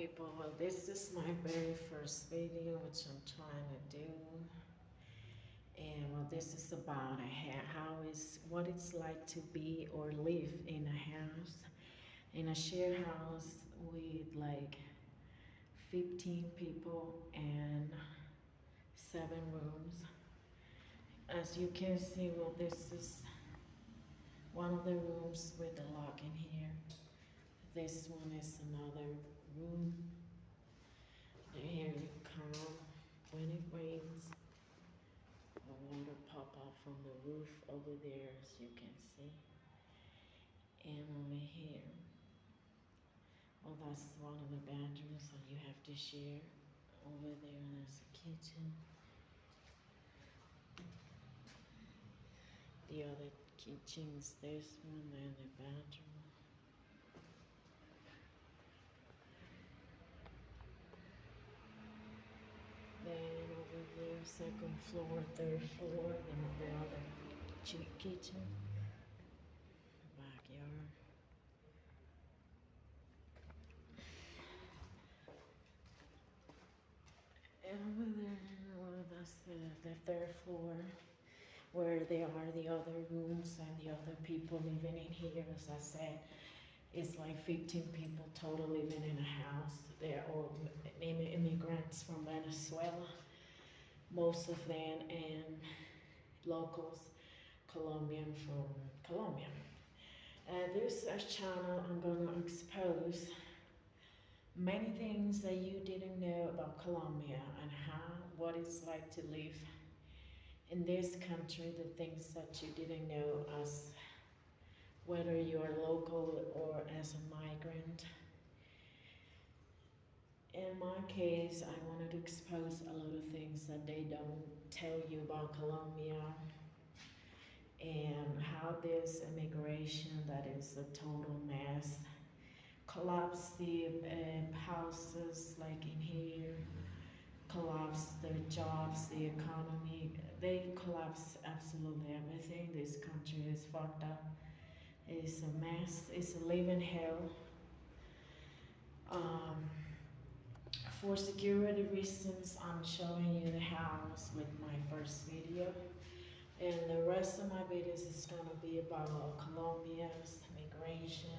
people. Well, this is my very first video, which I'm trying to do. And well, this is about how is what it's like to be or live in a house, in a shared house with like 15 people and 7 rooms. As you can see, well, this is one of the rooms with the lock in here. This one is another room. Here you come when it rains. The water pop out from the roof over there, as you can see. And over here, well, that's one of the bedrooms that you have to share. Over there, there's a kitchen. The other kitchen's this one, and the bedroom. Then over there, second floor, third floor, then the other kitchen, backyard. And over there, well, that's the third floor where there are the other rooms and the other people living in here. As I said, it's like 15 people total living in a house. They're all immigrants from Venezuela, most of them, and locals, Colombian from Colombia. This channel, I'm gonna expose many things that you didn't know about Colombia and what it's like to live in this country, the things that you didn't know as whether you're local or as a migrant. In my case, I wanted to expose a lot of things that they don't tell you about Colombia and how this immigration that is a total mess collapse the houses like in here, collapse their jobs, the economy. They collapse absolutely everything. This country is fucked up. It's a mess. It's a living hell. Um, for security reasons, I'm showing you the house with my first video. And the rest of my videos is gonna be about Colombia's migration,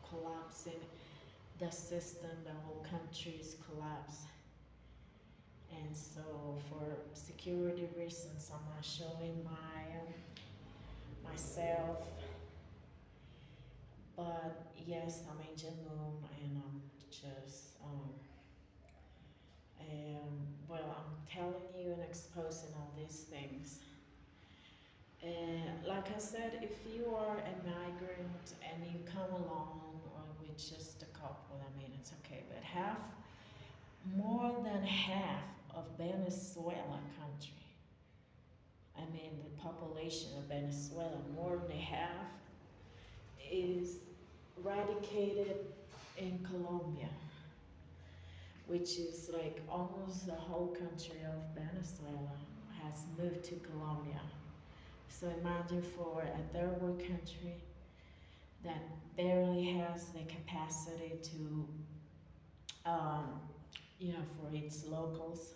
collapsing the system, the whole country's collapse. And so for security reasons, I'm not showing myself. But yes, I'm in Jammu and I'm just, well, I'm telling you and exposing all these things. And like I said, if you are a migrant and you come along or with just a couple, I mean, it's okay. But more than half of Venezuela country, I mean, the population of Venezuela, more than half is eradicated in Colombia, which is like almost the whole country of Venezuela has moved to Colombia. So imagine for a third world country that barely has the capacity to, for its locals,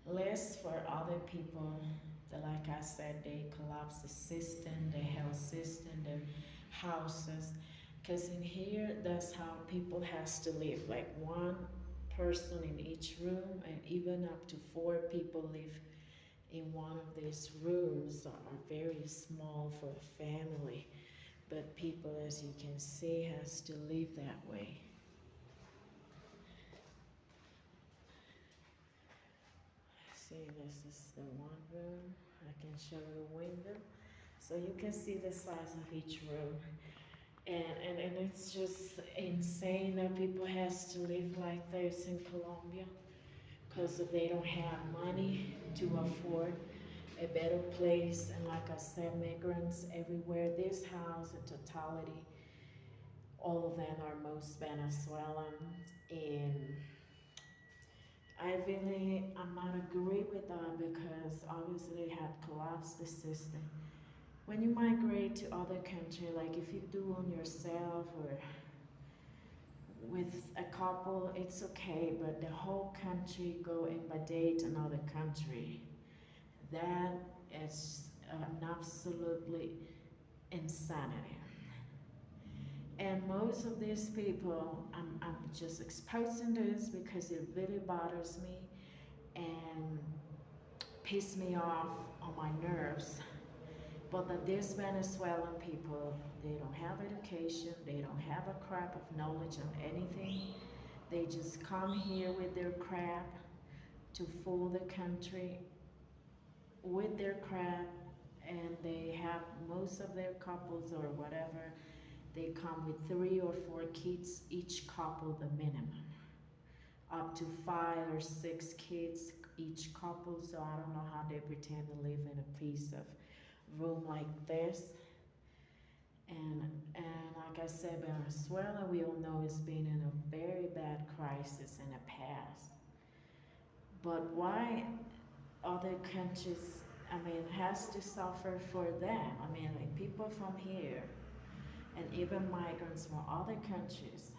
less for other people that, like I said, they collapse the system, the health system, the houses. Because in here, that's how people has to live, like one person in each room, and even up to 4 people live in one of these rooms that are very small for a family. But people, as you can see, has to live that way. See, this is the one room. I can show you a window. So you can see the size of each room. And it's just insane that people has to live like this in Colombia because they don't have money to afford a better place. And like I said, migrants everywhere. This house in totality, all of them are most Venezuelan. And I'm not agree with that because obviously they have collapsed the system. When you migrate to other country, like if you do on yourself or with a couple, it's okay, but the whole country go invade another country. That is an absolutely insanity. And most of these people, I'm just exposing this because it really bothers me and piss me off on my nerves. But that these Venezuelan people, they don't have education, they don't have a crap of knowledge on anything. They just come here with their crap to fool the country with their crap, and they have most of their couples or whatever. They come with 3 or 4 kids, each couple the minimum, up to 5 or 6 kids each couple. So I don't know how they pretend to live in a piece of room like this. And like I said, Venezuela, we all know, has been in a very bad crisis in the past. But why other countries, I mean, has to suffer for them? I mean, like people from here and even migrants from other countries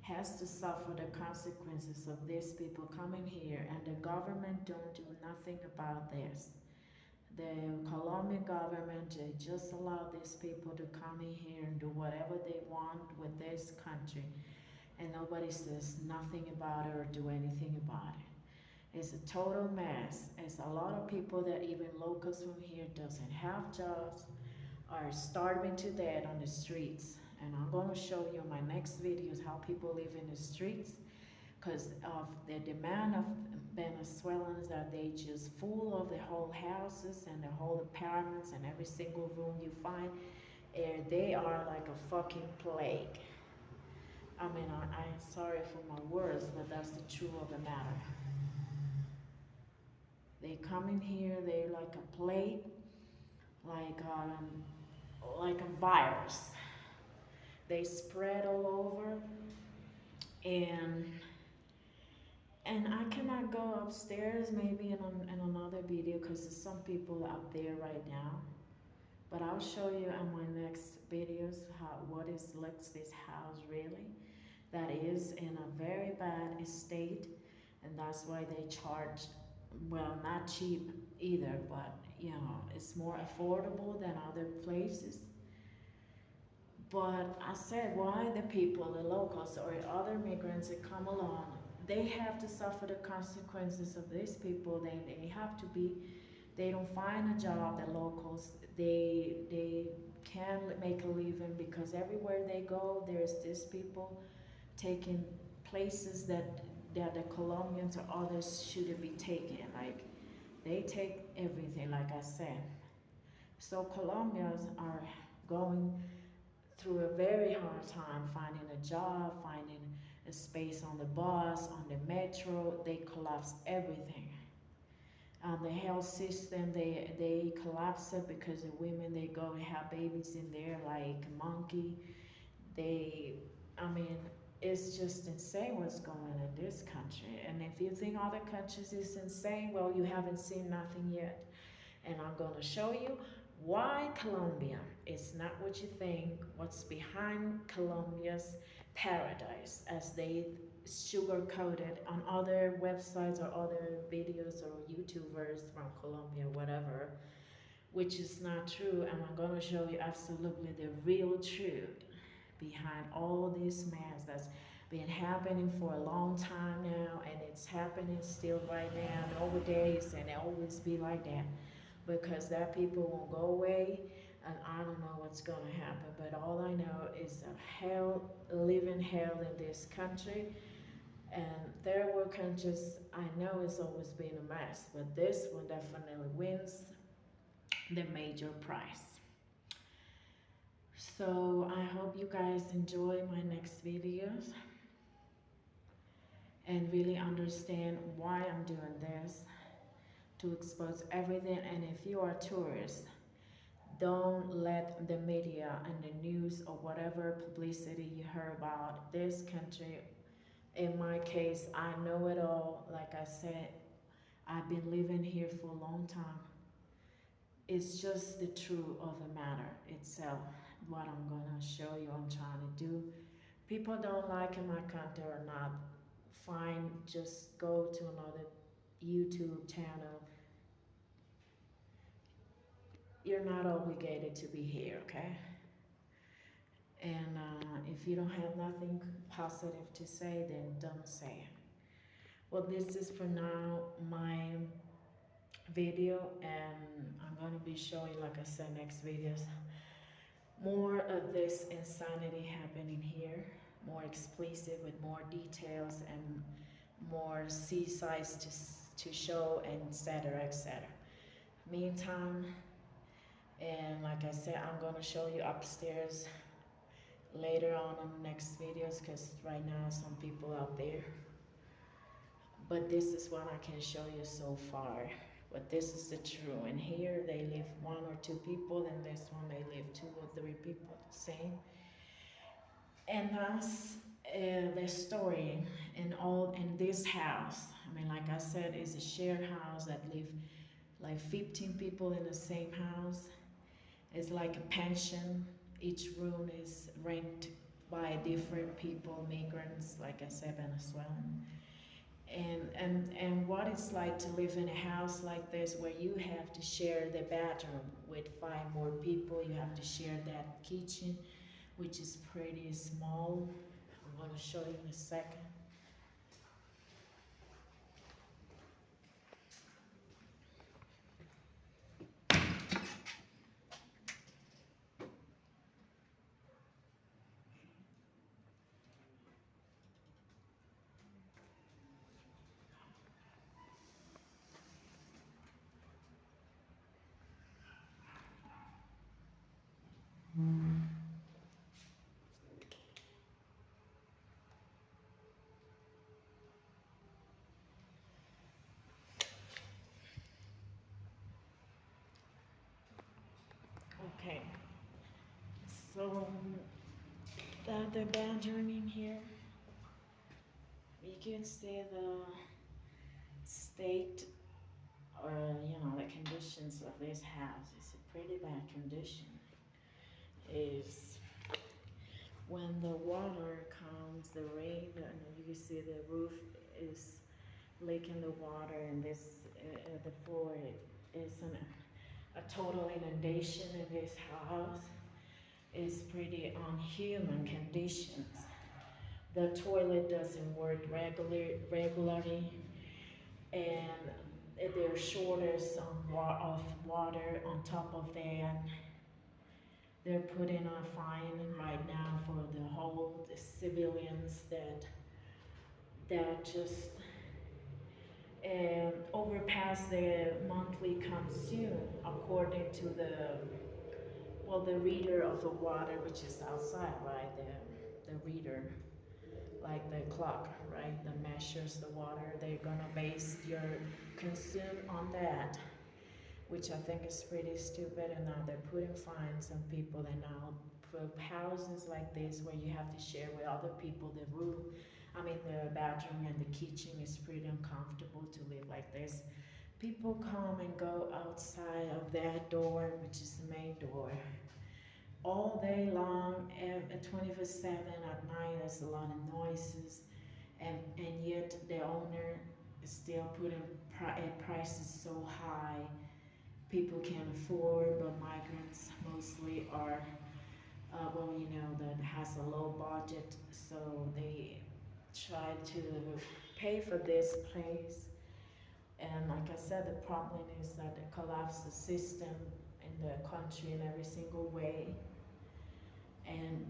has to suffer the consequences of these people coming here, and the government don't do nothing about this. The Colombian government just allow these people to come in here and do whatever they want with this country, and nobody says nothing about it or do anything about it. It's a total mess. It's a lot of people that even locals from here doesn't have jobs, are starving to death on the streets. And I'm going to show you in my next videos how people live in the streets because of the demand of Venezuelans, that they just full of the whole houses and the whole apartments and every single room you find. They are like a fucking plague. I mean, I'm sorry for my words, but that's the truth of the matter. They come in here, they're like a plague, like a virus. They spread all over, and I cannot go upstairs maybe in another video because there's some people up there right now. But I'll show you in my next videos what is like this house really. That is in a very bad state, and that's why they charge, well, not cheap either, but you know, it's more affordable than other places. But I said, why the people, the locals or other migrants that come along, they have to suffer the consequences of these people. They have to be, they don't find a job, the locals, they can't make a living because everywhere they go, there's these people taking places that the Colombians or others shouldn't be taking. Like, they take everything, like I said. So Colombians are going through a very hard time finding a job, finding a space on the bus, on the metro. They collapse everything. The health system, they collapse it because the women, they go and have babies in there like a monkey. They, I mean, it's just insane what's going on in this country. And if you think other countries is insane, well, you haven't seen nothing yet. And I'm going to show you why Colombia is not what you think, what's behind Colombia's paradise, as they sugar-coated on other websites or other videos or YouTubers from Colombia, whatever, which is not true. And I'm going to show you absolutely the real truth behind all this mess that's been happening for a long time now, and it's happening still right now nowadays, and it always be like that because that people won't go away, and I don't know what's gonna happen. But all I know is a hell, living hell in this country. And third world countries, I know it's always been a mess, but this one definitely wins the major prize. So I hope you guys enjoy my next videos and really understand why I'm doing this, to expose everything. And if you are a tourist, don't let the media and the news or whatever publicity you heard about this country. In my case, I know it all. Like I said, I've been living here for a long time. It's just the truth of the matter itself, what I'm gonna show you I'm trying to do, People don't like my content or not, fine, just go to another YouTube channel. You're not obligated to be here, okay? And if you don't have nothing positive to say, then don't say it. Well, this is for now my video, and I'm gonna be showing, like I said, next videos, more of this insanity happening here, more explicit with more details and more seasides to show, and etc. etc. Meantime, and like I said, I'm gonna show you upstairs later on in the next videos because right now some people out there. But this is what I can show you so far. But this is the true. And here they live one or two people, and this one they live two or three people, the same. And that's the story in this house. I mean, like I said, it's a shared house that live like 15 people in the same house. It's like a pension. Each room is rented by different people, migrants, like I said, Venezuelan. And what it's like to live in a house like this where you have to share the bathroom with 5 more people. You have to share that kitchen, which is pretty small. I'm going to show you in a second. Okay, so the bathroom in here, you can see the state, or the conditions of this house. It's a pretty bad condition. Is when the water comes, the rain, you can see the roof is leaking the water, and the floor is a total inundation in this house. Is pretty unhuman conditions. The toilet doesn't work regularly, and there's shortage of water. On top of that, they're putting a fine right now for the whole civilians that just overpass the monthly consume according to the reader of the water, which is outside, right? The reader, like the clock, right? That measures the water. They're gonna base your consume on that, which I think is pretty stupid. And now they're putting fines on people. And now for houses like this where you have to share with other people the room, the bathroom and the kitchen is pretty uncomfortable to live like this. People come and go outside of that door, which is the main door, all day long, and 24/7 at night. There's a lot of noises, and yet the owner is still putting prices so high. People can't afford, but migrants mostly are, that has a low budget, so they try to pay for this place. And like I said, the problem is that it collapses the system in the country in every single way. And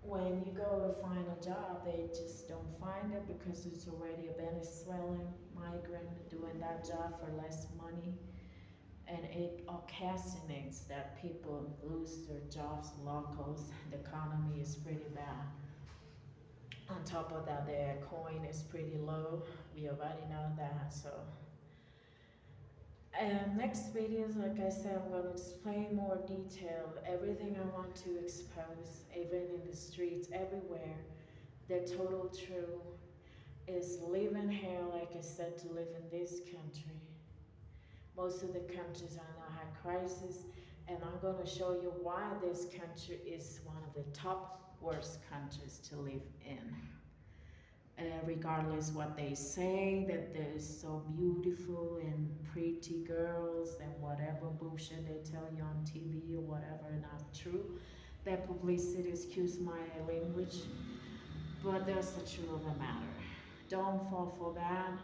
when you go to find a job, they just don't find it because it's already a Venezuelan migrant doing that job for less money. And it occasionates that people lose their jobs, locals. The economy is pretty bad. On top of that, the coin is pretty low. We already know that. So, next videos, like I said, I'm going to explain more detail everything I want to expose, even in the streets, everywhere. The total truth is living here, like I said, to live in this country. Most of the countries are now have crisis, and I'm going to show you why this country is one of the top worst countries to live in. Regardless what they say, that they're so beautiful and pretty girls and whatever bullshit they tell you on TV or whatever, not true. That publicity, excuse my language, but that's the truth of the matter. Don't fall for that.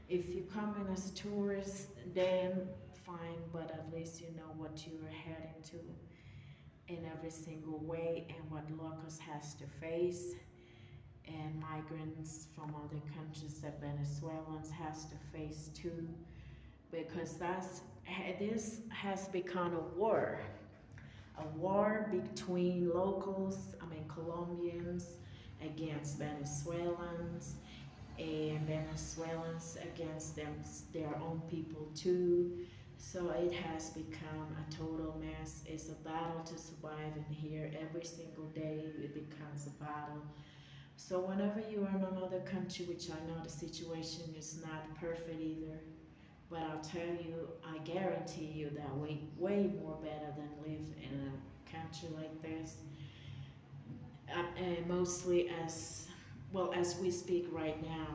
If you come in as tourist, then fine, but at least you know what you're heading to in every single way and what locals has to face and migrants from other countries that Venezuelans has to face too, because this has become a war between locals, I mean Colombians against Venezuelans, and Venezuelans against their own people too. So it has become a total mess. It's a battle to survive in here. Every single day it becomes a battle. So whenever you are in another country, which I know the situation is not perfect either, but I'll tell you, I guarantee you that way more better than live in a country like this. And mostly as well as we speak right now,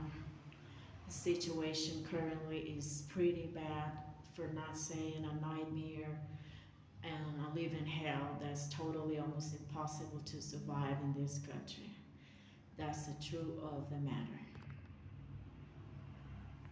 the situation currently is pretty bad, for not saying a nightmare and a living hell that's totally almost impossible to survive in this country. That's the truth of the matter.